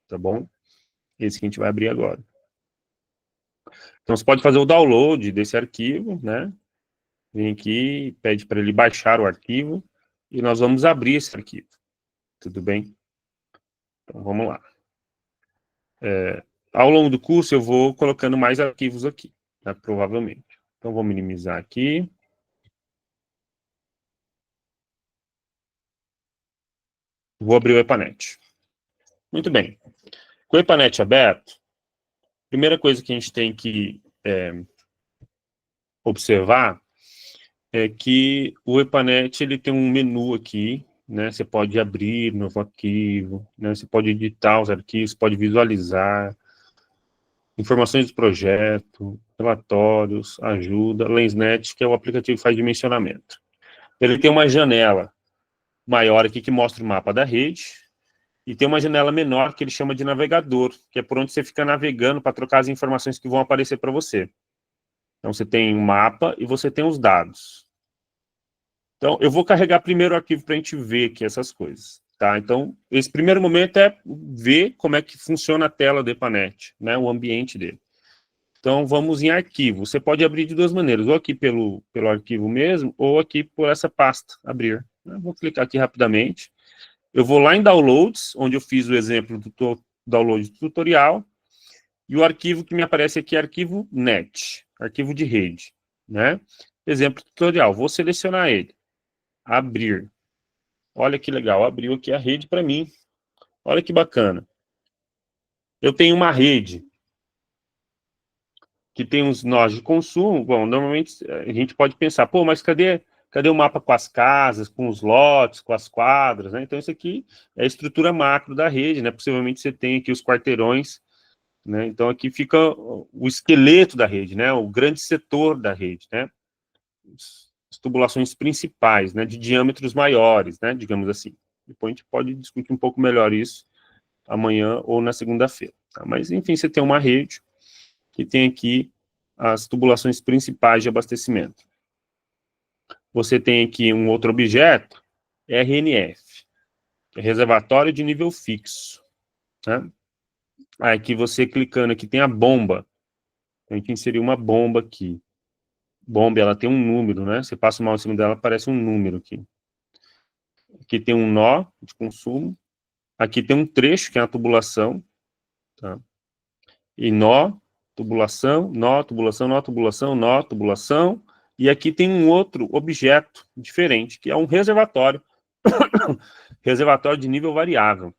tá bom? Esse que a gente vai abrir agora. Então, você pode fazer o download desse arquivo, né? Vem aqui, pede para ele baixar o arquivo, e nós vamos abrir esse arquivo. Tudo bem? Então, vamos lá. Ao longo do curso, eu vou colocando mais arquivos aqui, né, provavelmente. Então, vou minimizar aqui. Vou abrir o EPANET. Muito bem. Com o EPANET aberto, a primeira coisa que a gente tem que observar é que o EPANET ele tem um menu aqui, né? Você pode abrir novo arquivo, né? Você pode editar os arquivos, pode visualizar, informações do projeto, relatórios, ajuda, LensNet, que é o aplicativo que faz dimensionamento. Ele tem uma janela maior aqui que mostra o mapa da rede, e tem uma janela menor que ele chama de navegador, que é por onde você fica navegando para trocar as informações que vão aparecer para você. Então, você tem um mapa e você tem os dados. Então, eu vou carregar primeiro o arquivo para a gente ver aqui essas coisas, tá? Então, esse primeiro momento é ver como é que funciona a tela do EPANET, né? O ambiente dele. Então, vamos em arquivo. Você pode abrir de duas maneiras, ou aqui pelo arquivo mesmo, ou aqui por essa pasta, abrir. Eu vou clicar aqui rapidamente. Eu vou lá em Downloads, onde eu fiz o exemplo do download do tutorial, e o arquivo que me aparece aqui é arquivo NET, arquivo de rede, né? Exemplo tutorial, vou selecionar ele, abrir. Olha que legal, abriu aqui a rede para mim. Olha que bacana. Eu tenho uma rede que tem uns nós de consumo. Bom, normalmente a gente pode pensar, pô, mas cadê o mapa com as casas, com os lotes, com as quadras, né? Então, isso aqui é a estrutura macro da rede, né? Possivelmente você tem aqui os quarteirões, né? Então, aqui fica o esqueleto da rede, né? O grande setor da rede, né? As tubulações principais, né? De diâmetros maiores, né? Digamos assim. Depois a gente pode discutir um pouco melhor isso amanhã ou na segunda-feira. Tá? Mas, enfim, você tem uma rede que tem aqui as tubulações principais de abastecimento. Você tem aqui um outro objeto, RNF, que é reservatório de nível fixo. Né? Aqui você clicando aqui tem a bomba. A gente inseriu uma bomba aqui. Bomba, ela tem um número, né? Você passa o mouse em cima dela, aparece um número aqui. Aqui tem um nó de consumo. Aqui tem um trecho, que é a tubulação. Tá? E nó, tubulação, nó, tubulação, nó, tubulação, nó, tubulação. E aqui tem um outro objeto diferente, que é um reservatório. Reservatório de nível variável.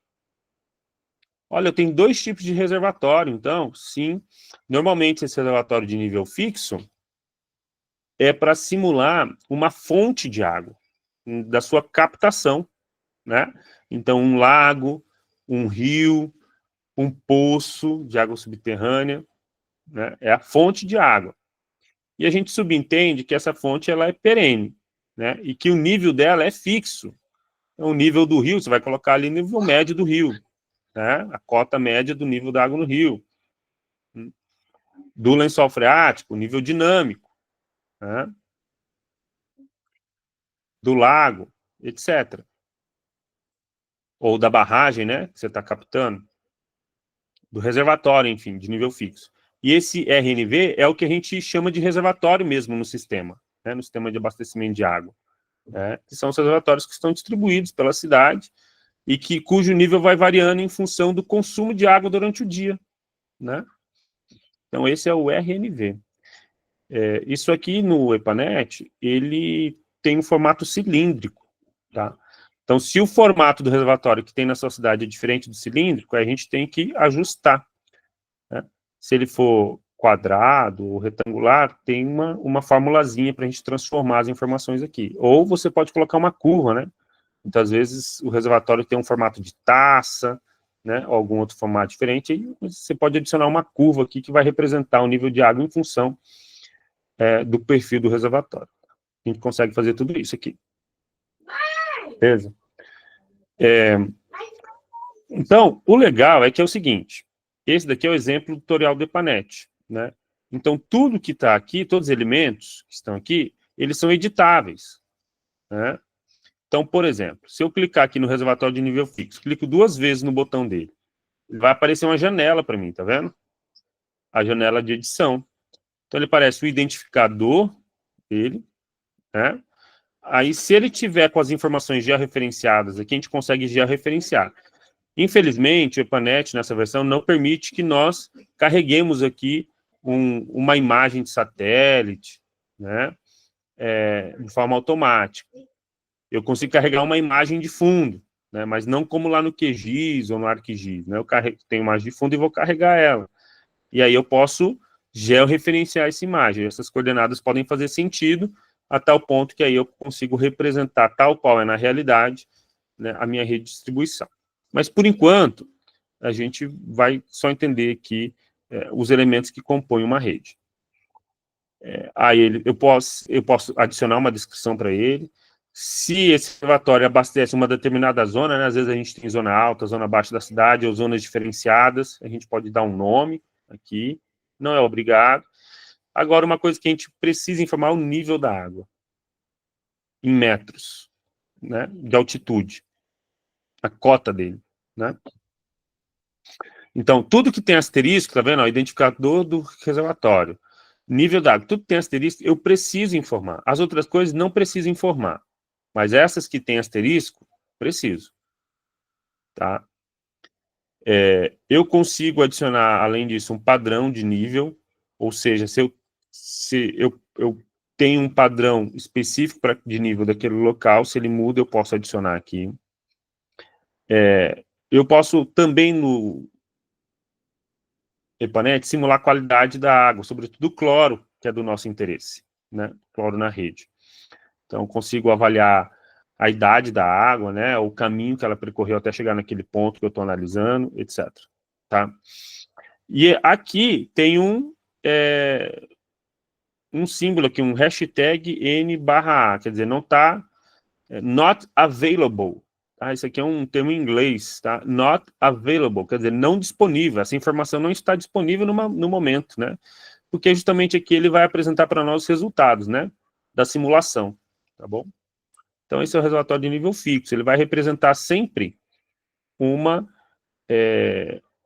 Olha, eu tenho dois tipos de reservatório, então, sim. Normalmente, esse reservatório de nível fixo é para simular uma fonte de água, da sua captação, né? Então, um lago, um rio, um poço de água subterrânea, né? É a fonte de água. E a gente subentende que essa fonte ela é perene, né? E que o nível dela é fixo. Então, o nível do rio, você vai colocar ali o nível médio do rio, né? A cota média do nível da água no rio. Do lençol freático, o nível dinâmico, né? Do lago, etc. Ou da barragem, né? Que você está captando. Do reservatório, enfim, de nível fixo. E esse RNV é o que a gente chama de reservatório mesmo no sistema, né? No sistema de abastecimento de água. Né? Que são os reservatórios que estão distribuídos pela cidade e cujo nível vai variando em função do consumo de água durante o dia, né? Então, esse é o RNV. Isso aqui no EPANET, ele tem um formato cilíndrico, tá? Então, se o formato do reservatório que tem na sua cidade é diferente do cilíndrico, a gente tem que ajustar, né? Se ele for quadrado ou retangular, tem uma formulazinha para a gente transformar as informações aqui. Ou você pode colocar uma curva, né? Muitas vezes o reservatório tem um formato de taça, né, ou algum outro formato diferente, e você pode adicionar uma curva aqui que vai representar o nível de água em função do perfil do reservatório. A gente consegue fazer tudo isso aqui. Beleza? Então, o legal é que é o seguinte, esse daqui é o exemplo do tutorial do EPANET, né? Então, tudo que está aqui, todos os elementos que estão aqui, eles são editáveis, né? Então, por exemplo, se eu clicar aqui no reservatório de nível fixo, clico duas vezes no botão dele, vai aparecer uma janela para mim, tá vendo? A janela de edição. Então, ele aparece o identificador dele, né? Aí, se ele tiver com as informações georreferenciadas aqui, a gente consegue georreferenciar. Infelizmente, o EPANET, nessa versão, não permite que nós carreguemos aqui uma imagem de satélite, né, de forma automática. Eu consigo carregar uma imagem de fundo, né, mas não como lá no QGIS ou no ArcGIS. Né, eu tenho imagem de fundo e vou carregar ela. E aí eu posso georreferenciar essa imagem. Essas coordenadas podem fazer sentido a tal ponto que aí eu consigo representar tal qual é na realidade, né, a minha rede de distribuição. Mas, por enquanto, a gente vai só entender aqui os elementos que compõem uma rede. Aí eu posso adicionar uma descrição para ele. Se esse observatório abastece uma determinada zona, né, às vezes a gente tem zona alta, zona baixa da cidade, ou zonas diferenciadas, a gente pode dar um nome aqui, não é obrigado. Agora, uma coisa que a gente precisa informar é o nível da água, em metros, né, de altitude, a cota dele, né? Então, tudo que tem asterisco, tá vendo? Ó, identificador do reservatório, nível d'água, tudo que tem asterisco, eu preciso informar. As outras coisas não preciso informar. Mas essas que tem asterisco, preciso. Tá? Eu consigo adicionar, além disso, um padrão de nível, ou seja, se eu tenho um padrão específico de nível daquele local, se ele muda, eu posso adicionar aqui. Eu posso também, no EPANET, simular a qualidade da água, sobretudo o cloro, que é do nosso interesse, né? Cloro na rede. Então, consigo avaliar a idade da água, né? O caminho que ela percorreu até chegar naquele ponto que eu estou analisando, etc. Tá? E aqui tem um símbolo aqui, um hashtag N/A, quer dizer, não está not available. Tá? Isso aqui é um termo em inglês, tá? Not available, quer dizer, não disponível. Essa informação não está disponível no momento, né? Porque justamente aqui ele vai apresentar para nós os resultados, né? Da simulação, tá bom? Então, esse é o relatório de nível fixo. Ele vai representar sempre uma,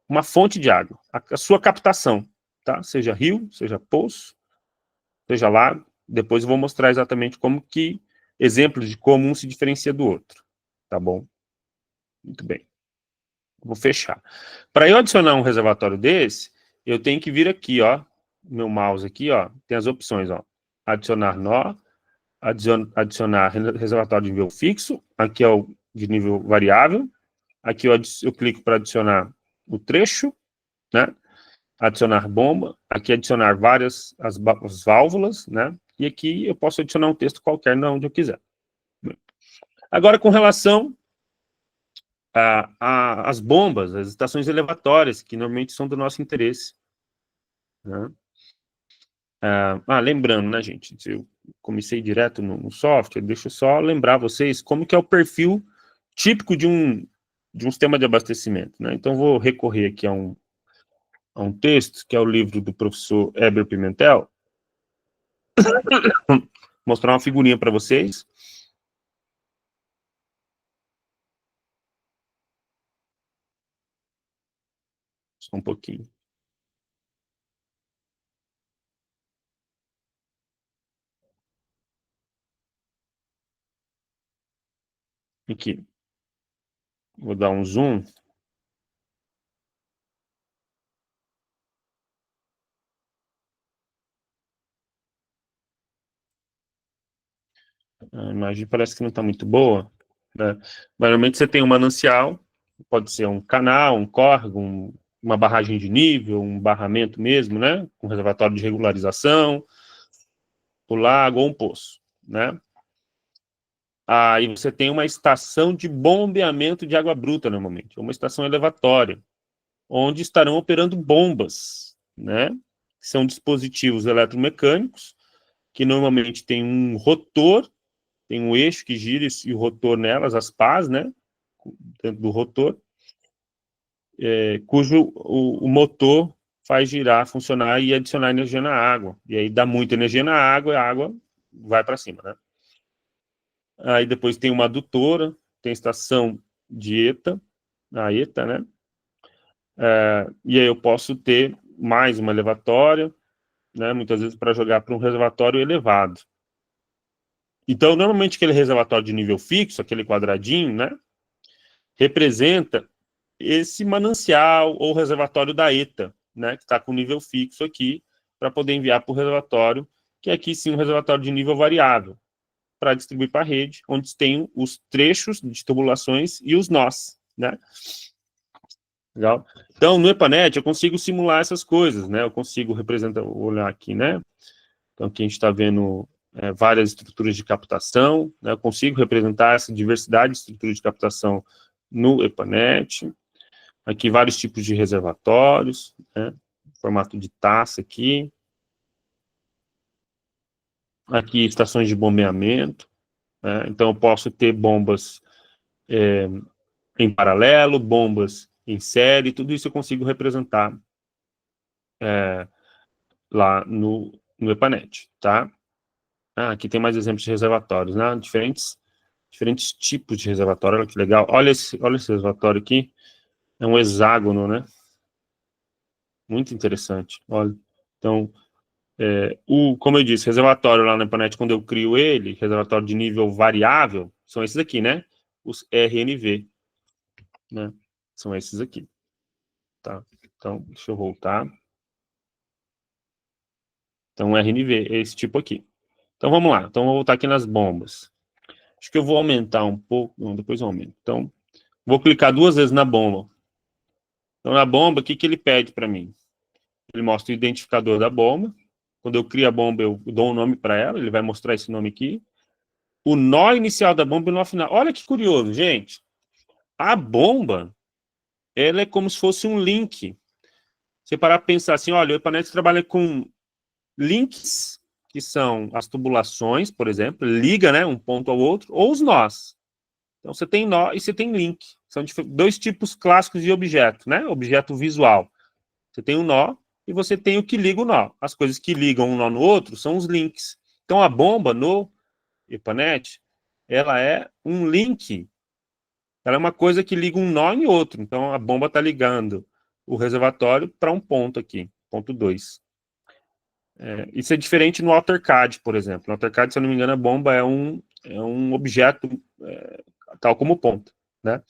uma fonte de água, a sua captação, tá? Seja rio, seja poço, seja lago. Depois eu vou mostrar exatamente como que, exemplos de como um se diferencia do outro, tá bom? Muito bem. Vou fechar. Para eu adicionar um reservatório desse, eu tenho que vir aqui, ó, meu mouse aqui, ó, tem as opções, ó, adicionar nó, adicionar reservatório de nível fixo, aqui é o de nível variável, aqui eu clico para adicionar o trecho, né, adicionar bomba, aqui adicionar várias as válvulas, né, e aqui eu posso adicionar um texto qualquer onde eu quiser. Agora, com relação às bombas, as estações elevatórias, que normalmente são do nosso interesse, né? Lembrando, né, gente, eu comecei direto no software, deixa eu só lembrar vocês como que é o perfil típico de um sistema de abastecimento, né? Então, vou recorrer aqui a um texto, que é o livro do professor Heber Pimentel, mostrar uma figurinha para vocês. Só um pouquinho. Aqui. Vou dar um zoom. A imagem parece que não está muito boa, né? Normalmente você tem um manancial, pode ser um canal, um córrego, uma barragem de nível, um barramento mesmo, né? Um reservatório de regularização, o lago ou um poço, né? Aí você tem uma estação de bombeamento de água bruta, normalmente, uma estação elevatória, onde estarão operando bombas, né? São dispositivos eletromecânicos, que normalmente tem um rotor, tem um eixo que gira e o rotor nelas, as pás, né? Dentro do rotor, cujo o motor faz girar, funcionar e adicionar energia na água. E aí dá muita energia na água e a água vai para cima, né? Aí depois tem uma adutora, tem estação de ETA, a ETA, né? E aí eu posso ter mais uma elevatória, né, muitas vezes para jogar para um reservatório elevado. Então, normalmente aquele reservatório de nível fixo, aquele quadradinho, né, representa esse manancial ou reservatório da ETA, né, que está com nível fixo aqui, para poder enviar para o reservatório, que é aqui sim um reservatório de nível variável, para distribuir para a rede, onde tem os trechos de tubulações e os nós, né? Legal? Então, no EPANET, eu consigo simular essas coisas, né? Eu consigo representar, vou olhar aqui, né? Então, aqui a gente está vendo várias estruturas de captação, né? Eu consigo representar essa diversidade de estruturas de captação no EPANET. Aqui, vários tipos de reservatórios, né? Formato de taça aqui. Aqui, estações de bombeamento, né? Então, eu posso ter bombas em paralelo, bombas em série, tudo isso eu consigo representar lá no EPANET, tá? Aqui tem mais exemplos de reservatórios, né? Diferentes tipos de reservatório, olha que legal. Olha esse reservatório aqui, é um hexágono, né? Muito interessante, olha. Então, como eu disse, reservatório lá no EPANET, quando eu crio ele, reservatório de nível variável, são esses aqui, né? Os RNV, né? São esses aqui, tá? Então, deixa eu voltar. Então, RNV é esse tipo aqui. Então, vamos lá. Então, vou voltar aqui nas bombas. Acho que eu vou aumentar um pouco. Não, depois eu aumento. Então, vou clicar 2 vezes na bomba. Então, na bomba, o que ele pede para mim? Ele mostra o identificador da bomba. Quando eu crio a bomba, eu dou um nome para ela. Ele vai mostrar esse nome aqui. O nó inicial da bomba e o nó final. Olha que curioso, gente. A bomba, ela é como se fosse um link. Você parar para pensar assim, olha, o EPANET trabalha com links, que são as tubulações, por exemplo, liga, né, um ponto ao outro, ou os nós. Então, você tem nó e você tem link. São dois tipos clássicos de objeto, né? Objeto visual. Você tem o nó e você tem o que liga o nó. As coisas que ligam um nó no outro são os links. Então, a bomba no EPANET, ela é um link. Ela é uma coisa que liga um nó em outro. Então, a bomba está ligando o reservatório para um ponto aqui, ponto 2. Isso é diferente no AutoCAD, por exemplo. No AutoCAD, se eu não me engano, a bomba é um objeto tal como ponta, né?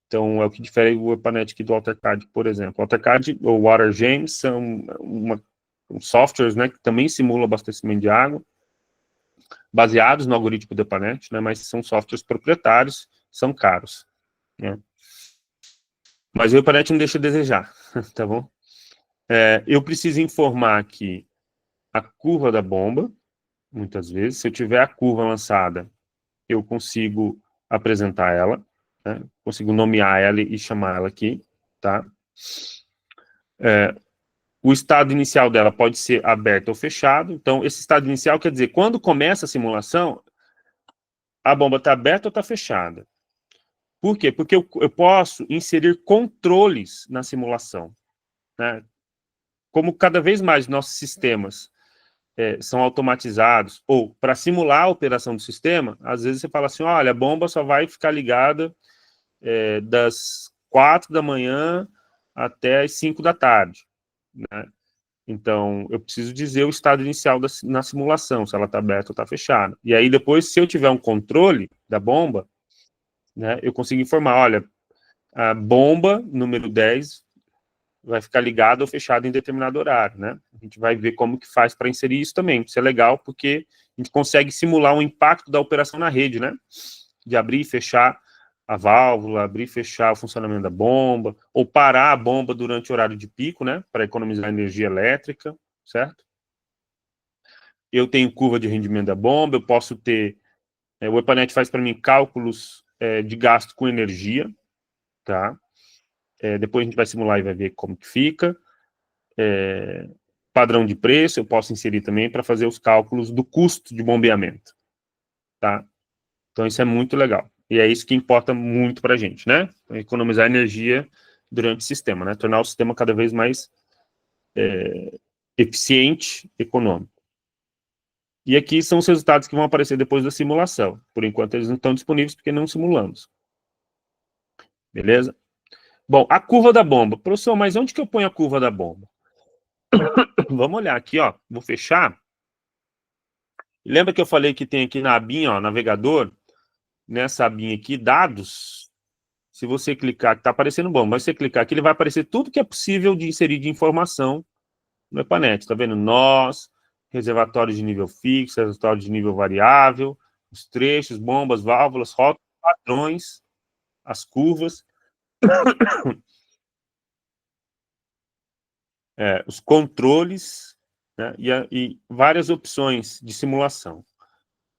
Então, é o que difere o EPANET aqui do AutoCAD, por exemplo. O AutoCAD ou WaterGems são softwares, né, que também simulam abastecimento de água, baseados no algoritmo do EPANET, né, mas são softwares proprietários, são caros, né? Mas o EPANET não deixa a desejar, tá bom? Eu preciso informar aqui a curva da bomba, muitas vezes. Se eu tiver a curva lançada, eu consigo apresentar ela, né? Consigo nomear ela e chamar ela aqui, tá? O estado inicial dela pode ser aberto ou fechado. Então, esse estado inicial quer dizer, quando começa a simulação, a bomba está aberta ou está fechada. Por quê? Porque eu posso inserir controles na simulação, né? Como cada vez mais nossos sistemas são automatizados, ou para simular a operação do sistema, às vezes você fala assim, olha, a bomba só vai ficar ligada das 4 da manhã até as 5 da tarde, né? Então, eu preciso dizer o estado inicial na simulação, se ela está aberta ou está fechada. E aí, depois, se eu tiver um controle da bomba, né, eu consigo informar, olha, a bomba número 10 vai ficar ligada ou fechada em determinado horário, né? A gente vai ver como que faz para inserir isso também. Isso é legal, porque a gente consegue simular o impacto da operação na rede, né? De abrir e fechar a válvula, abrir e fechar o funcionamento da bomba, ou parar a bomba durante o horário de pico, né? Para economizar energia elétrica, certo? Eu tenho curva de rendimento da bomba, eu posso ter... o EPANET faz para mim cálculos de gasto com energia, tá? Depois a gente vai simular e vai ver como que fica. Padrão de preço, eu posso inserir também para fazer os cálculos do custo de bombeamento, tá? Então isso é muito legal. E é isso que importa muito para a gente, né? Economizar energia durante o sistema, né? Tornar o sistema cada vez mais eficiente, econômico. E aqui são os resultados que vão aparecer depois da simulação. Por enquanto eles não estão disponíveis porque não simulamos. Beleza? Bom, a curva da bomba. Professor, mas onde que eu ponho a curva da bomba? Vamos olhar aqui, ó. Vou fechar. Lembra que eu falei que tem aqui na abinha, ó, navegador, nessa abinha aqui, dados. Se você clicar, que tá aparecendo bomba, mas se você clicar aqui, ele vai aparecer tudo que é possível de inserir de informação no EPANET. Tá vendo? Nós, reservatório de nível fixo, reservatório de nível variável, os trechos, bombas, válvulas, rótulos, padrões, as curvas, os controles, né, e várias opções de simulação.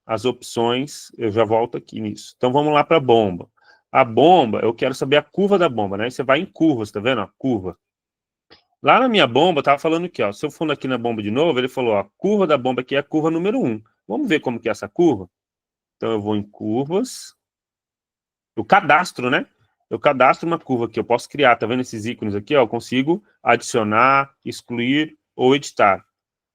As opções, eu já volto aqui nisso. Então, vamos lá para a bomba. A bomba, eu quero saber a curva da bomba, né? Você vai em curvas, tá vendo? A curva. Lá na minha bomba, estava falando aqui, ó. Se eu for aqui na bomba de novo, ele falou, ó, a curva da bomba aqui é a curva número 1. Vamos ver como que é essa curva? Então, eu vou em curvas. Eu cadastro, né? Eu cadastro uma curva que eu posso criar, tá vendo esses ícones aqui, ó? Eu consigo adicionar, excluir ou editar.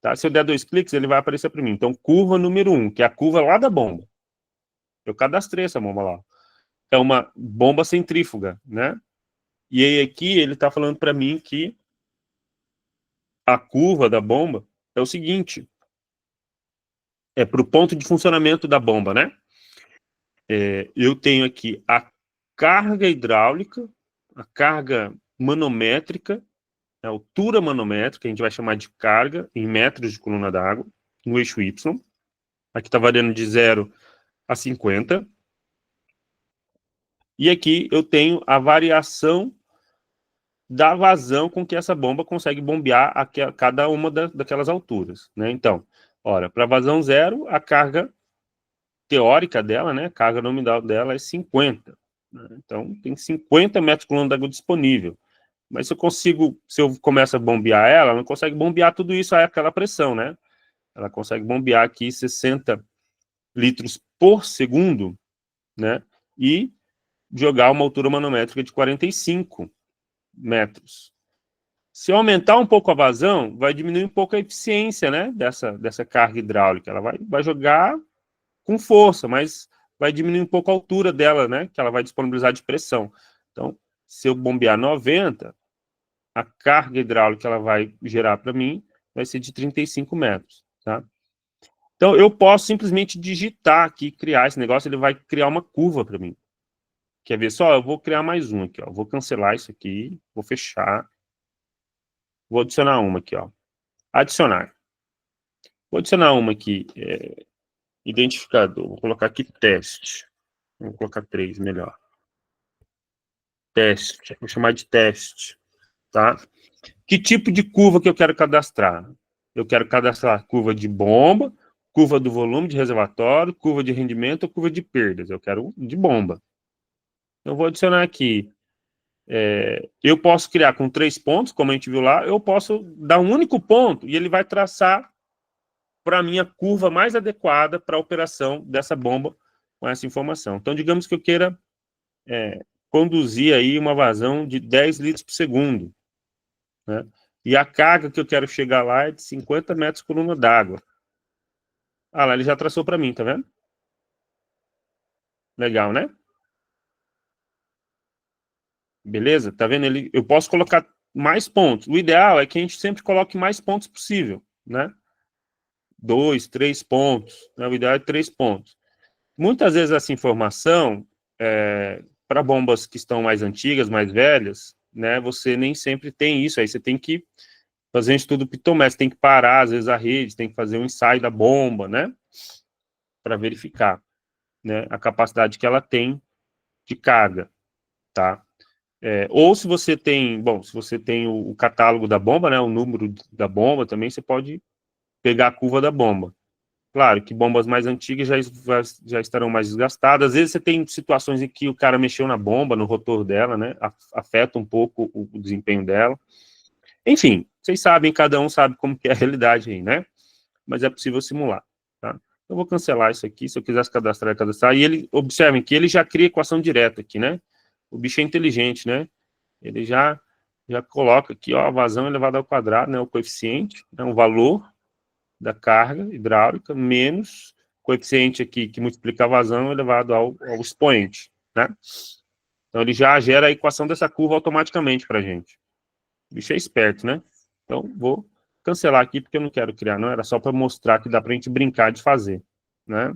Tá? Se eu der 2 cliques, ele vai aparecer para mim. Então, curva número 1, que é a curva lá da bomba. Eu cadastrei essa bomba lá. É uma bomba centrífuga, né? E aí aqui ele está falando para mim que a curva da bomba é o seguinte, é para o ponto de funcionamento da bomba, né? Eu tenho aqui a carga hidráulica, a carga manométrica, a altura manométrica, a gente vai chamar de carga em metros de coluna d'água, no eixo Y. Aqui está variando de 0 a 50. E aqui eu tenho a variação da vazão com que essa bomba consegue bombear a cada uma daquelas alturas, né? Então, ora, para vazão 0, a carga teórica dela, né, a carga nominal dela é 50. Né? Então, tem 50 metros por coluna d'água disponível. Mas se eu começo a bombear ela não consegue bombear tudo isso a aquela pressão, né? Ela consegue bombear aqui 60 litros por segundo, né? E jogar uma altura manométrica de 45 metros. Se eu aumentar um pouco a vazão, vai diminuir um pouco a eficiência, né, dessa carga hidráulica. Ela vai jogar com força, mas vai diminuir um pouco a altura dela, né, que ela vai disponibilizar de pressão. Então, se eu bombear 90, a carga hidráulica que ela vai gerar para mim vai ser de 35 metros, tá? Então, eu posso simplesmente digitar aqui, criar esse negócio, ele vai criar uma curva para mim. Quer ver só? Eu vou criar mais um aqui, ó. Vou cancelar isso aqui, vou fechar. Vou adicionar uma aqui, ó. Adicionar. Vou adicionar uma aqui, identificador. Vou colocar aqui teste. Vou colocar 3, melhor. Teste. Vou chamar de teste, tá? Que tipo de curva que eu quero cadastrar? Eu quero cadastrar curva de bomba, curva do volume de reservatório, curva de rendimento ou curva de perdas. Eu quero de bomba. Então, vou adicionar aqui. Eu posso criar com 3 pontos, como a gente viu lá. Eu posso dar um único ponto e ele vai traçar para mim a curva mais adequada para a operação dessa bomba com essa informação. Então, digamos que eu queira conduzir aí uma vazão de 10 litros por segundo, né? E a carga que eu quero chegar lá é de 50 metros por coluna d'água. Ah, lá ele já traçou para mim, tá vendo? Legal, né? Beleza? Tá vendo? Eu posso colocar mais pontos. O ideal é que a gente sempre coloque mais pontos possível, né? 2, 3 pontos. Né? O ideal é 3 pontos. Muitas vezes essa informação, para bombas que estão mais antigas, mais velhas, né, você nem sempre tem isso. Aí você tem que fazer um estudo pitométrico, tem que parar, às vezes, a rede, tem que fazer um ensaio da bomba, né, para verificar, né, a capacidade que ela tem de carga, tá? Ou se você tem, bom, se você tem o catálogo da bomba, né, o número da bomba, também você pode pegar a curva da bomba. Claro que bombas mais antigas já estarão mais desgastadas. Às vezes você tem situações em que o cara mexeu na bomba, no rotor dela, né? Afeta um pouco o desempenho dela. Enfim, vocês sabem, cada um sabe como que é a realidade aí, né? Mas é possível simular, tá? Eu vou cancelar isso aqui, se eu quisesse cadastrar, cadastrar. E observem que ele já cria equação direta aqui, né? O bicho é inteligente, né? Ele já coloca aqui, ó, a vazão elevada ao quadrado, né? O coeficiente, né? O valor da carga hidráulica menos coeficiente aqui que multiplica a vazão elevado ao expoente, né? Então, ele já gera a equação dessa curva automaticamente para a gente. O bicho é esperto, né? Então, vou cancelar aqui, porque eu não quero criar, não. Era só para mostrar que dá para a gente brincar de fazer, né?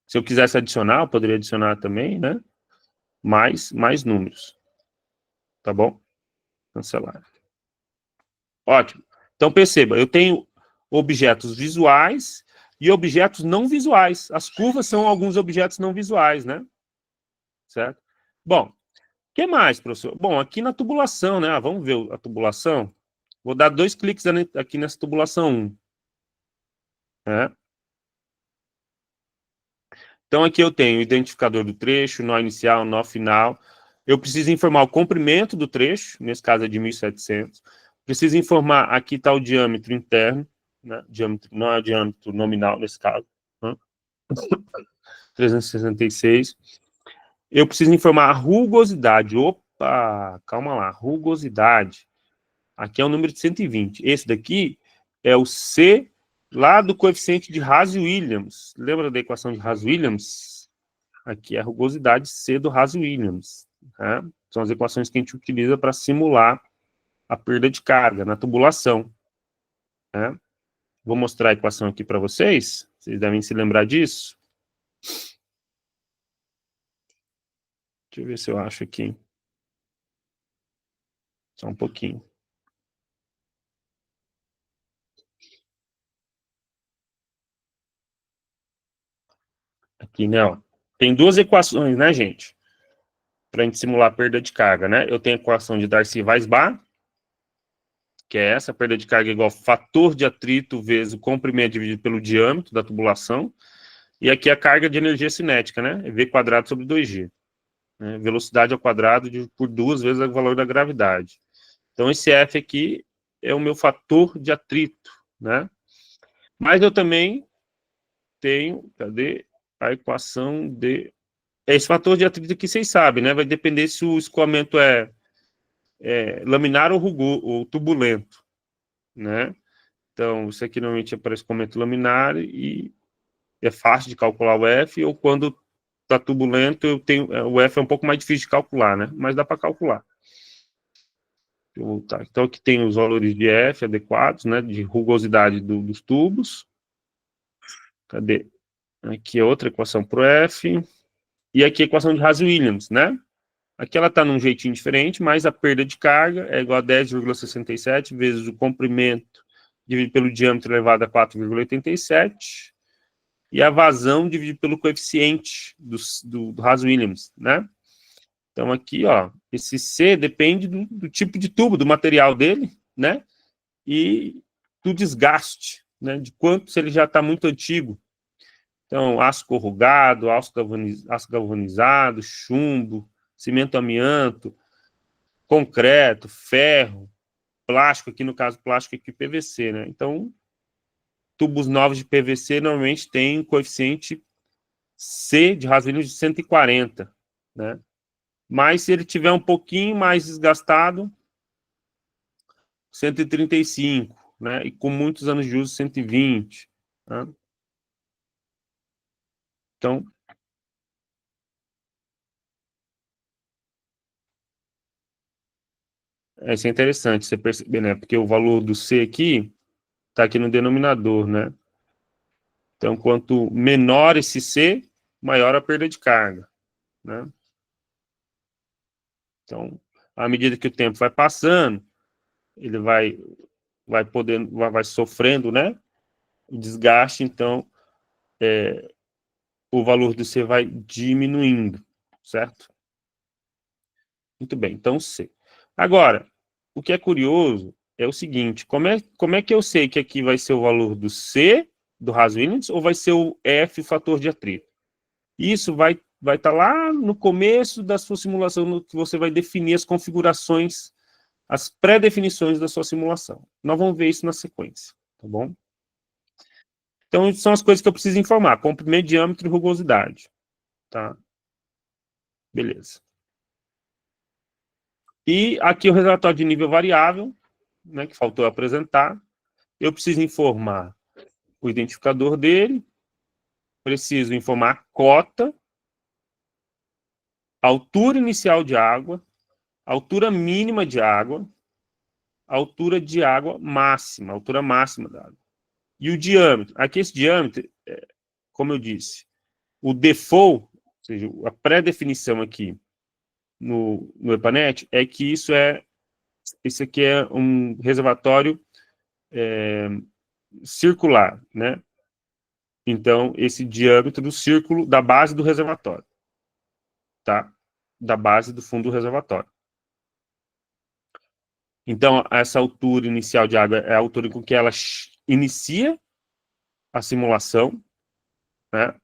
Se eu quisesse adicionar, eu poderia adicionar também, né? Mais números, tá bom? Cancelar. Ótimo. Então, perceba, eu tenho objetos visuais e objetos não visuais. As curvas são alguns objetos não visuais, né? Certo? Bom, o que mais, professor? Bom, aqui na tubulação, né? Vamos ver a tubulação. Vou dar 2 cliques aqui nessa tubulação 1. Né? Então, aqui eu tenho o identificador do trecho, nó inicial, nó final. Eu preciso informar o comprimento do trecho, nesse caso é de 1.700. Preciso informar, aqui está o diâmetro interno, né? Diâmetro, não é o diâmetro nominal nesse caso. Né? 366. Eu preciso informar a rugosidade. Opa, calma lá, rugosidade. Aqui é o número de 120. Esse daqui é o C lá do coeficiente de Haas-Williams. Lembra da equação de Haas-Williams? Aqui é a rugosidade C do Haas-Williams. Né? São as equações que a gente utiliza para simular a perda de carga na tubulação. Né? Vou mostrar a equação aqui para vocês. Vocês devem se lembrar disso. Deixa eu ver se eu acho aqui. Só um pouquinho. Aqui, né, ó. Tem duas equações, né, gente? Para a gente simular a perda de carga, né? Eu tenho a equação de Darcy-Weisbach, que é essa, perda de carga igual fator de atrito vezes o comprimento dividido pelo diâmetro da tubulação. E aqui a carga de energia cinética, né? V quadrado sobre 2G. Né? Velocidade ao quadrado por 2 vezes o valor da gravidade. Então, esse F aqui é o meu fator de atrito, né? Mas eu também tenho, cadê a equação de... Esse fator de atrito aqui, vocês sabem, né? Vai depender se o escoamento é laminar ou turbulento, né? Então, isso aqui normalmente é para escoamento laminar e é fácil de calcular o F, ou quando está turbulento, o F é um pouco mais difícil de calcular, né? Mas dá para calcular. Então, aqui tem os valores de F adequados, né? De rugosidade dos tubos. Cadê? Aqui é outra equação para o F. E aqui a equação de Haas-Williams, né? Aqui ela está num jeitinho diferente, mas a perda de carga é igual a 10,67 vezes o comprimento dividido pelo diâmetro elevado a 4,87 e a vazão dividido pelo coeficiente do Haas-Williams, né? Então aqui, ó, esse C depende do tipo de tubo, do material dele, né? E do desgaste, né? De quanto, se ele já está muito antigo. Então, aço corrugado, aço galvanizado, chumbo, cimento amianto, concreto, ferro, plástico, aqui no caso plástico aqui PVC, né? Então, tubos novos de PVC normalmente têm um coeficiente C de Haas-Williams de 140, né? Mas se ele tiver um pouquinho mais desgastado, 135, né? E com muitos anos de uso, 120, né? Então, isso é interessante você perceber, né? Porque o valor do C aqui está aqui no denominador, né? Então, quanto menor esse C, maior a perda de carga, né? Então, à medida que o tempo vai passando, ele vai sofrendo, né? O desgaste, então, o valor do C vai diminuindo, certo? Muito bem, então C. Agora, o que é curioso é o seguinte, como é que eu sei que aqui vai ser o valor do C, do Haas-Williams, ou vai ser o F, fator de atrito? Isso vai estar lá no começo da sua simulação, no que você vai definir as configurações, as pré-definições da sua simulação. Nós vamos ver isso na sequência, tá bom? Então, são as coisas que eu preciso informar, comprimento, diâmetro e rugosidade, tá? Beleza. E aqui o relatório de nível variável, né, que faltou apresentar. Eu preciso informar o identificador dele, preciso informar a cota, altura inicial de água, altura mínima de água, altura de água máxima, altura máxima da água. E o diâmetro. Aqui esse diâmetro, como eu disse, o default, ou seja, a pré-definição aqui no EPANET é que isso aqui é um reservatório circular, né? Então, esse diâmetro do círculo da base do reservatório, tá? Da base do fundo do reservatório. Então, essa altura inicial de água é a altura com que ela inicia a simulação, né?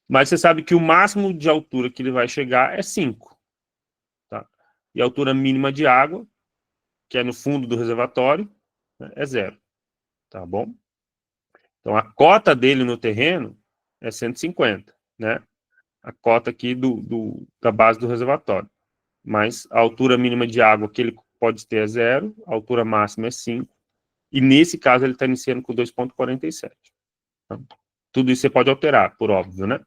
Mas você sabe que o máximo de altura que ele vai chegar é 5, tá? E a altura mínima de água, que é no fundo do reservatório, né, é 0, tá bom? Então, a cota dele no terreno é 150, né? A cota aqui da base do reservatório. Mas a altura mínima de água que ele pode ter é 0, a altura máxima é 5, e nesse caso ele está iniciando com 2,47. Então, tudo isso você pode alterar, por óbvio, né?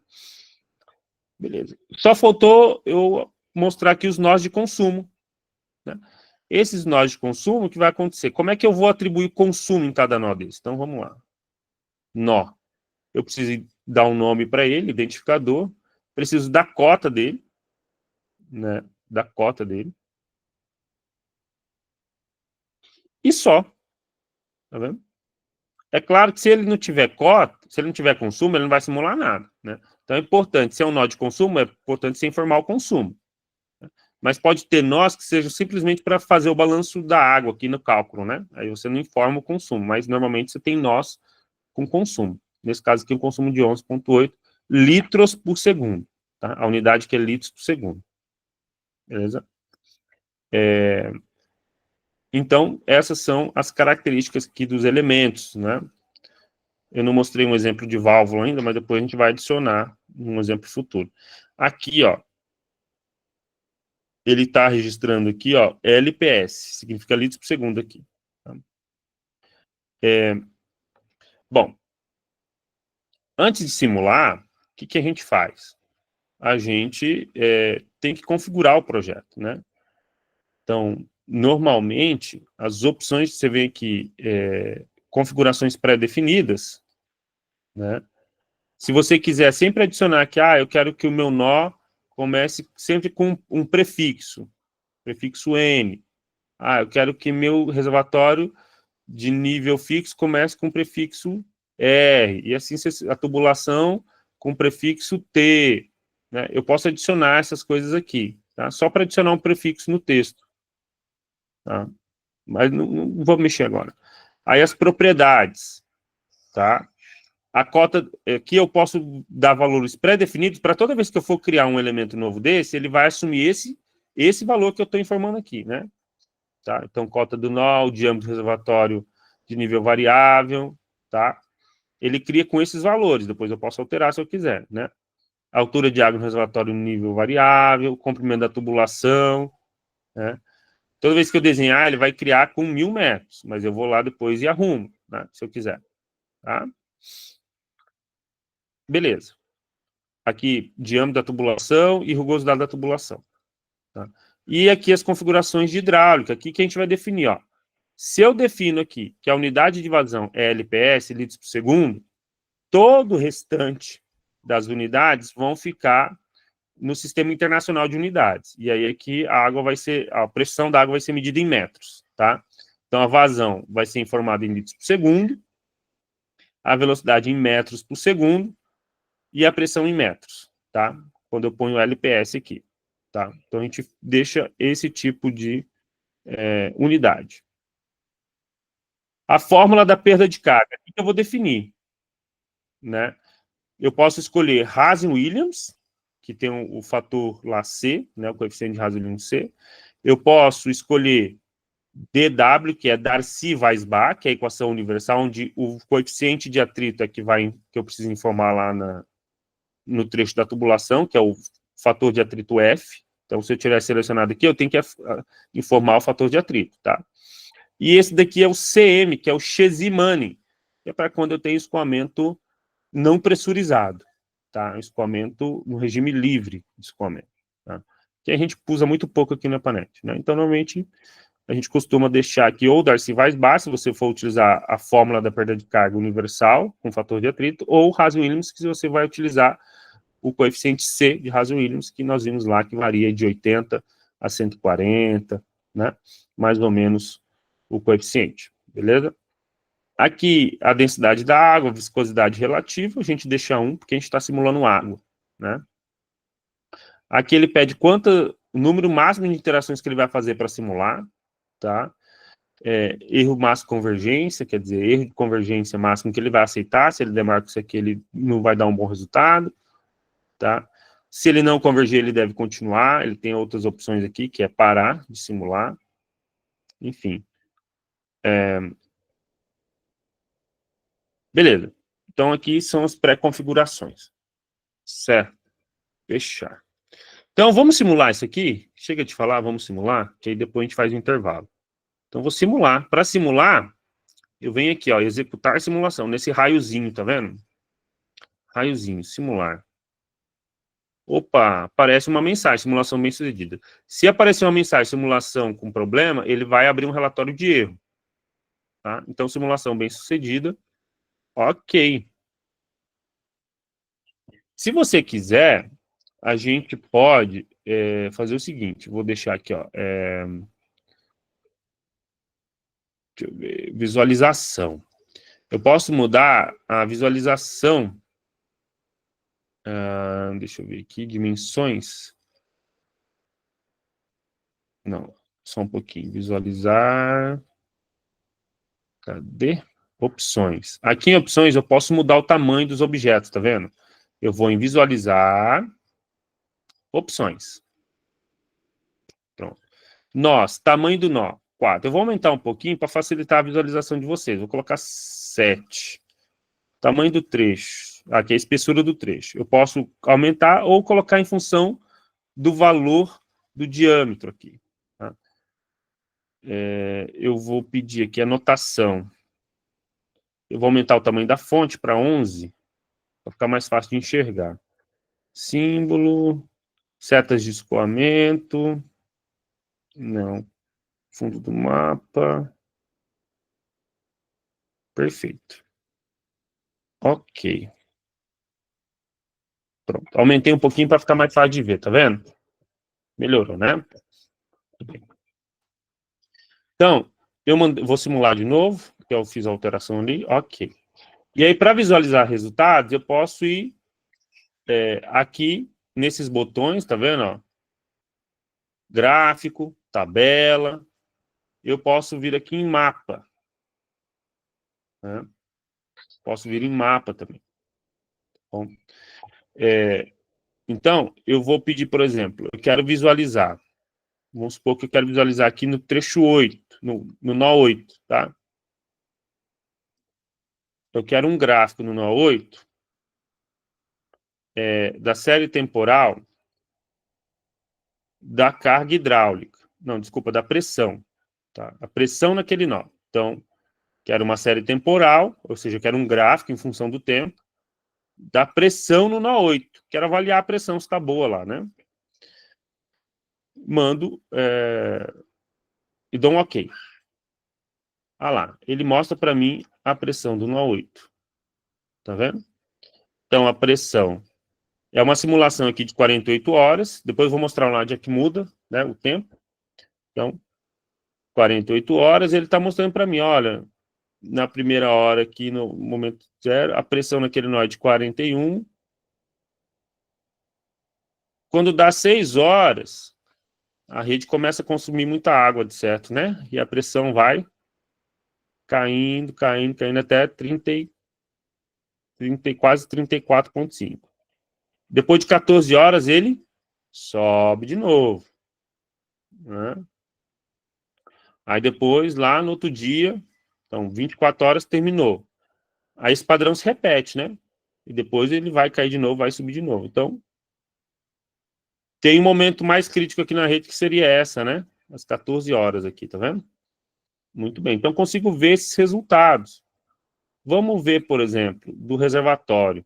Beleza. Só faltou eu mostrar aqui os nós de consumo, né? Esses nós de consumo, o que vai acontecer? Como é que eu vou atribuir consumo em cada nó desse? Então, vamos lá. Nó. Eu preciso dar um nome para ele, identificador. Preciso da cota dele, né? Da cota dele. E só. Tá vendo? É claro que se ele não tiver cota, se ele não tiver consumo, ele não vai simular nada, né? Então é importante, se é um nó de consumo, é importante você informar o consumo. Mas pode ter nós que sejam simplesmente para fazer o balanço da água aqui no cálculo, né? Aí você não informa o consumo, mas normalmente você tem nós com consumo. Nesse caso aqui, um consumo de 11,8 litros por segundo, tá? A unidade que é litros por segundo. Beleza? Então, essas são as características aqui dos elementos, né? Eu não mostrei um exemplo de válvula ainda, mas depois a gente vai adicionar um exemplo futuro. Aqui, ó, ele está registrando aqui, ó, LPS, significa litros por segundo aqui. Tá? Bom, antes de simular, o que a gente faz? A gente tem que configurar o projeto, né? Então, normalmente, as opções que você vê aqui, configurações pré-definidas, né? Se você quiser sempre adicionar que, eu quero que o meu nó comece sempre com um prefixo N. Eu quero que meu reservatório de nível fixo comece com o prefixo R, e assim a tubulação com o prefixo T, né? Eu posso adicionar essas coisas aqui, tá? Só para adicionar um prefixo no texto, tá? Mas não vou mexer agora. Aí as propriedades, tá? A cota, aqui eu posso dar valores pré-definidos, para toda vez que eu for criar um elemento novo desse, ele vai assumir esse valor que eu estou informando aqui, né? Tá? Então, cota do nó, o diâmetro do reservatório de nível variável, tá? Ele cria com esses valores, depois eu posso alterar se eu quiser, né? Altura de água no reservatório nível variável, comprimento da tubulação, né? Toda vez que eu desenhar, ele vai criar com 1.000 metros, mas eu vou lá depois e arrumo, né? Se eu quiser, tá? Beleza. Aqui, diâmetro da tubulação e rugosidade da tubulação, tá? E aqui as configurações de hidráulica, aqui que a gente vai definir, ó. Se eu defino aqui que a unidade de vazão é LPS, litros por segundo, todo o restante das unidades vão ficar no Sistema Internacional de Unidades. E aí aqui a pressão da água vai ser medida em metros, tá? Então a vazão vai ser informada em litros por segundo, a velocidade em metros por segundo e a pressão em metros, tá? Quando eu ponho o LPS aqui, tá? Então a gente deixa esse tipo de unidade. A fórmula da perda de carga, o que eu vou definir? Né? Eu posso escolher Hazen-Williams, que tem o fator lá C, né, o coeficiente de Hazen-Williams C. Eu posso escolher DW, que é Darcy-Weisbach, que é a equação universal, onde o coeficiente de atrito é que eu preciso informar lá no trecho da tubulação, que é o fator de atrito F. Então, se eu tiver selecionado aqui, eu tenho que informar o fator de atrito, tá? E esse daqui é o CM, que é o Chesney-Manning, que é para quando eu tenho escoamento não pressurizado, tá? Escoamento no regime livre de escoamento. tá? Que a gente usa muito pouco aqui na Epanet, né? Então, normalmente, a gente costuma deixar aqui ou Darcy Weisbach, se você for utilizar a fórmula da perda de carga universal, com fator de atrito, ou Hazen-Williams, que você vai utilizar o coeficiente C de Hazen-Williams, que nós vimos lá, que varia de 80 a 140, né? Mais ou menos o coeficiente, beleza? Aqui, a densidade da água, viscosidade relativa, a gente deixa 1, porque a gente está simulando água, né? Aqui ele pede o número máximo de interações que ele vai fazer para simular, tá? Erro máximo convergência, quer dizer, erro de convergência máximo que ele vai aceitar, se ele demarca isso aqui, ele não vai dar um bom resultado, tá? Se ele não convergir, ele deve continuar, ele tem outras opções aqui, que é parar de simular, enfim. Beleza. Então, aqui são as pré-configurações, certo? Fechar. Então, vamos simular isso aqui? Chega de falar, vamos simular, que aí depois a gente faz o intervalo. Então, vou simular. Para simular, eu venho aqui, ó, executar simulação, nesse raiozinho, tá vendo? Raiozinho, simular. Opa, aparece uma mensagem, simulação bem-sucedida. Se aparecer uma mensagem, simulação com problema, ele vai abrir um relatório de erro. Tá? Então, simulação bem-sucedida, ok. Se você quiser, a gente pode fazer o seguinte, vou deixar aqui, ó, deixa eu ver, visualização. Eu posso mudar a visualização, deixa eu ver aqui, dimensões. Não, só um pouquinho, visualizar, cadê? Opções. Aqui em opções eu posso mudar o tamanho dos objetos, tá vendo? Eu vou em visualizar, opções. Pronto. Nós, tamanho do nó, 4. Eu vou aumentar um pouquinho para facilitar a visualização de vocês. Vou colocar 7. Tamanho do trecho. Aqui é a espessura do trecho. Eu posso aumentar ou colocar em função do valor do diâmetro aqui. Tá? Eu vou pedir aqui a notação. Eu vou aumentar o tamanho da fonte para 11, para ficar mais fácil de enxergar. Símbolo, setas de escoamento. Não. Fundo do mapa. Perfeito. Ok. Pronto. Aumentei um pouquinho para ficar mais fácil de ver, tá vendo? Melhorou, né? Então, vou simular de novo, porque eu fiz a alteração ali. Ok. E aí, para visualizar resultados, eu posso ir aqui nesses botões, tá vendo? Ó? Gráfico, tabela. Eu posso vir aqui em mapa. Né? Posso vir em mapa também. Bom, então, eu vou pedir, por exemplo, eu quero visualizar. Vamos supor que eu quero visualizar aqui no trecho 8, no nó 8, tá? Eu quero um gráfico no nó 8 da série temporal da carga hidráulica. Não, desculpa, da pressão. Tá? A pressão naquele nó. Então, quero uma série temporal, ou seja, eu quero um gráfico em função do tempo, da pressão no nó 8. Quero avaliar a pressão, se está boa lá, né? Mando e dou um OK. Ah lá, ele mostra para mim a pressão do nó 8. Tá vendo? Então, a pressão é uma simulação aqui de 48 horas. Depois eu vou mostrar lá onde é que muda, né, o tempo. Então, 48 horas, ele está mostrando para mim, olha, na primeira hora aqui, no momento zero, a pressão naquele nó é de 41. Quando dá 6 horas, a rede começa a consumir muita água, de certo, né? E a pressão vai caindo, caindo, caindo até 30, quase 34,5. Depois de 14 horas, ele sobe de novo. Né? Aí depois, lá no outro dia, então 24 horas terminou. Aí esse padrão se repete, né? E depois ele vai cair de novo, vai subir de novo. Então, tem um momento mais crítico aqui na rede que seria essa, né? As 14 horas aqui, tá vendo? Muito bem. Então, consigo ver esses resultados. Vamos ver, por exemplo, do reservatório.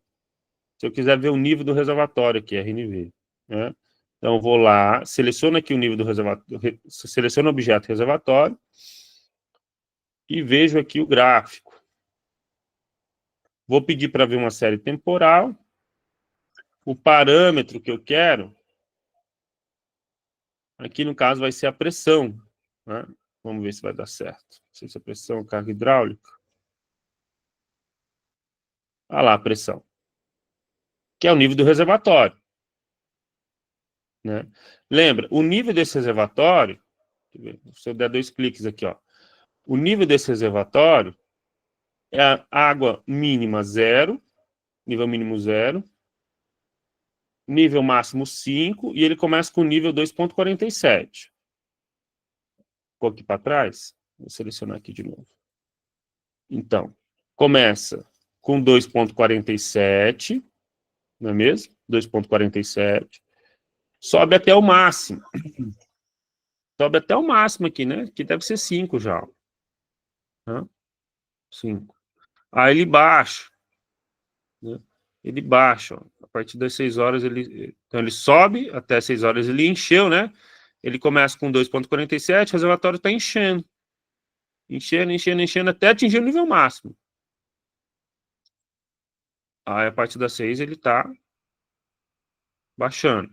Se eu quiser ver o nível do reservatório aqui, RNV, né? Então, eu vou lá, seleciono aqui o nível do reservatório, seleciono o objeto reservatório e vejo aqui o gráfico. Vou pedir para ver uma série temporal. O parâmetro que eu quero, aqui no caso vai ser a pressão, né? Vamos ver se vai dar certo. Não sei se a pressão é carga hidráulica. Olha lá a pressão, que é o nível do reservatório, né? Lembra, o nível desse reservatório, se eu der 2 cliques aqui, ó, o nível desse reservatório é a água mínima 0, nível mínimo 0, nível máximo 5, e ele começa com o nível 2,47. Ficou aqui para trás? Vou selecionar aqui de novo. Então, começa com 2,47, não é mesmo? 2,47. Sobe até o máximo. Sobe até o máximo aqui, né? Que deve ser 5 já. Né? 5. Aí ele baixa. Né? Ele baixa. Ó. A partir das 6 horas, então ele sobe até 6 horas, ele encheu, né? Ele começa com 2,47, o reservatório está enchendo. Enchendo, enchendo, enchendo, até atingir o nível máximo. Aí, a partir das 6, ele está baixando.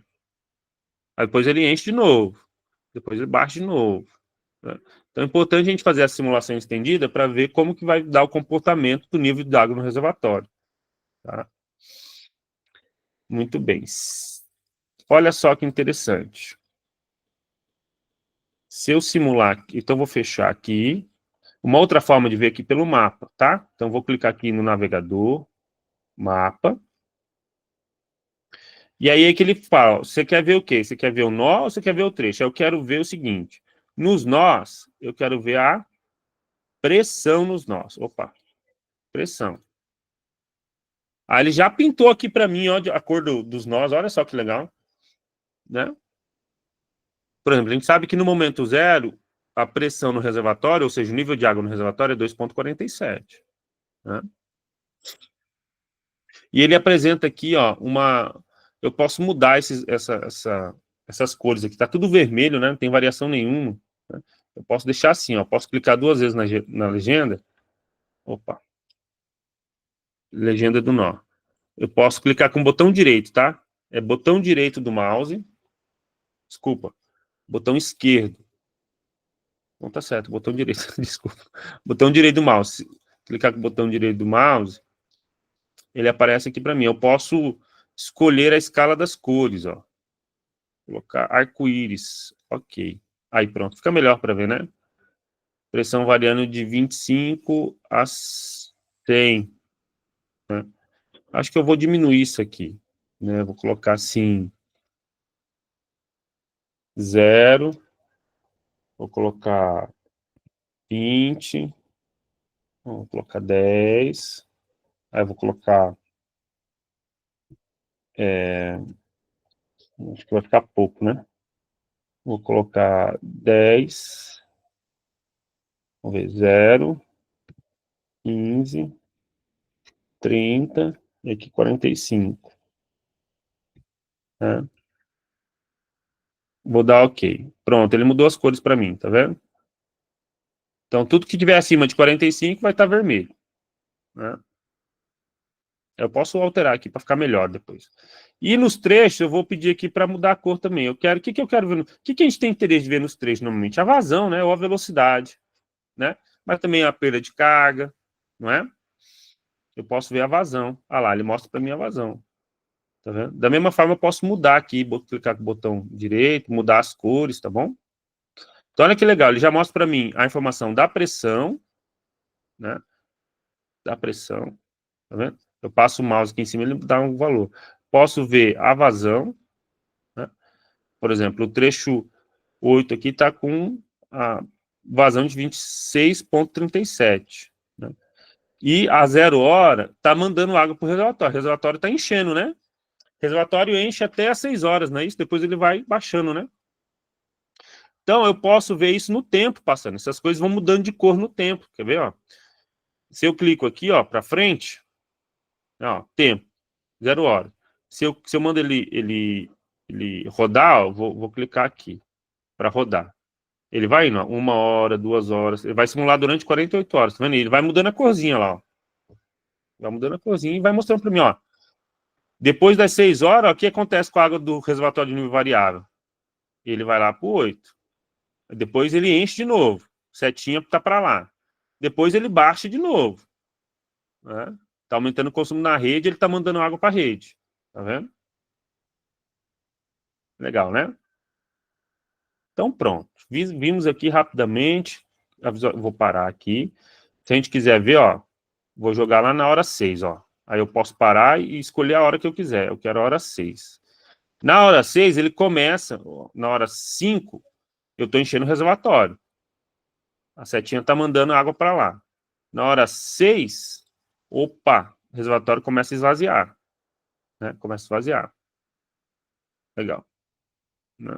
Aí, depois ele enche de novo. Depois ele baixa de novo. Né? Então, é importante a gente fazer a simulação estendida para ver como que vai dar o comportamento do nível de água no reservatório. Tá? Muito bem. Olha só que interessante. Se eu simular, então vou fechar aqui. Uma outra forma de ver aqui pelo mapa, tá? Então, vou clicar aqui no navegador, mapa. E aí é que ele fala, você quer ver o quê? Você quer ver o nó ou você quer ver o trecho? Eu quero ver o seguinte, nos nós, eu quero ver a pressão nos nós. Opa, pressão. Aí ele já pintou aqui para mim, ó, a cor dos nós, olha só que legal. Né? Por exemplo, a gente sabe que no momento zero, a pressão no reservatório, ou seja, o nível de água no reservatório é 2,47. Né? E ele apresenta aqui, ó, eu posso mudar essas cores aqui. Tá tudo vermelho, né? Não tem variação nenhuma. Né? Eu posso deixar assim, ó. Posso clicar 2 vezes na legenda. Opa. Legenda do nó. Eu posso clicar com o botão direito, tá? É botão direito do mouse. Desculpa. Botão esquerdo. Não tá certo, botão direito. Desculpa. Botão direito do mouse. Clicar com o botão direito do mouse, ele aparece aqui para mim. Eu posso escolher a escala das cores, ó. Colocar arco-íris. Ok. Aí pronto, fica melhor para ver, né? Pressão variando de 25 a 100. Né? Acho que eu vou diminuir isso aqui. Né? Vou colocar assim, 0. Vou colocar 20. Vou colocar 10. Aí vou colocar... acho que vai ficar pouco, né? Vou colocar 10. Vamos ver, 0. 15. 30. E aqui 45. Né? Vou dar OK. Pronto, ele mudou as cores para mim, tá vendo? Então, tudo que tiver acima de 45 vai estar vermelho. Né? Eu posso alterar aqui para ficar melhor depois. E nos trechos, eu vou pedir aqui para mudar a cor também. O que eu quero ver? O que a gente tem interesse de ver nos trechos normalmente? A vazão, né? Ou a velocidade. Né? Mas também a perda de carga. Não é? Eu posso ver a vazão. Ah lá, ele mostra para mim a vazão. Tá vendo? Da mesma forma, eu posso mudar aqui, clicar com o botão direito, mudar as cores, tá bom? Então, olha que legal, ele já mostra para mim a informação da pressão, né? Da pressão, tá vendo? Eu passo o mouse aqui em cima, ele dá um valor. Posso ver a vazão, né? Por exemplo, o trecho 8 aqui está com a vazão de 26,37, né? E a 0 hora está mandando água para o reservatório está enchendo, né? O reservatório enche até às 6 horas, não é isso? Depois ele vai baixando, né? Então, eu posso ver isso no tempo passando. Essas coisas vão mudando de cor no tempo. Quer ver, ó? Se eu clico aqui, ó, para frente, ó, tempo, 0 hora. Se eu mando ele ele rodar, ó, vou clicar aqui para rodar. Ele vai indo, ó, 1 hora, 2 horas, ele vai simular durante 48 horas, tá vendo? Ele vai mudando a corzinha lá, ó. Vai mudando a corzinha e vai mostrando para mim, ó. Depois das 6 horas, ó, o que acontece com a água do reservatório de nível variável? Ele vai lá para o 8. Depois ele enche de novo. Setinha tá para lá. Depois ele baixa de novo. Né? Tá aumentando o consumo na rede, ele tá mandando água para a rede. Tá vendo? Legal, né? Então, pronto. Vimos aqui rapidamente. Vou parar aqui. Se a gente quiser ver, ó, vou jogar lá na hora 6, ó. Aí eu posso parar e escolher a hora que eu quiser. Eu quero a hora 6. Na hora 6, ele começa. Na hora 5, eu estou enchendo o reservatório. A setinha está mandando água para lá. Na hora 6, opa, o reservatório começa a esvaziar. Né? Começa a esvaziar. Legal. Né?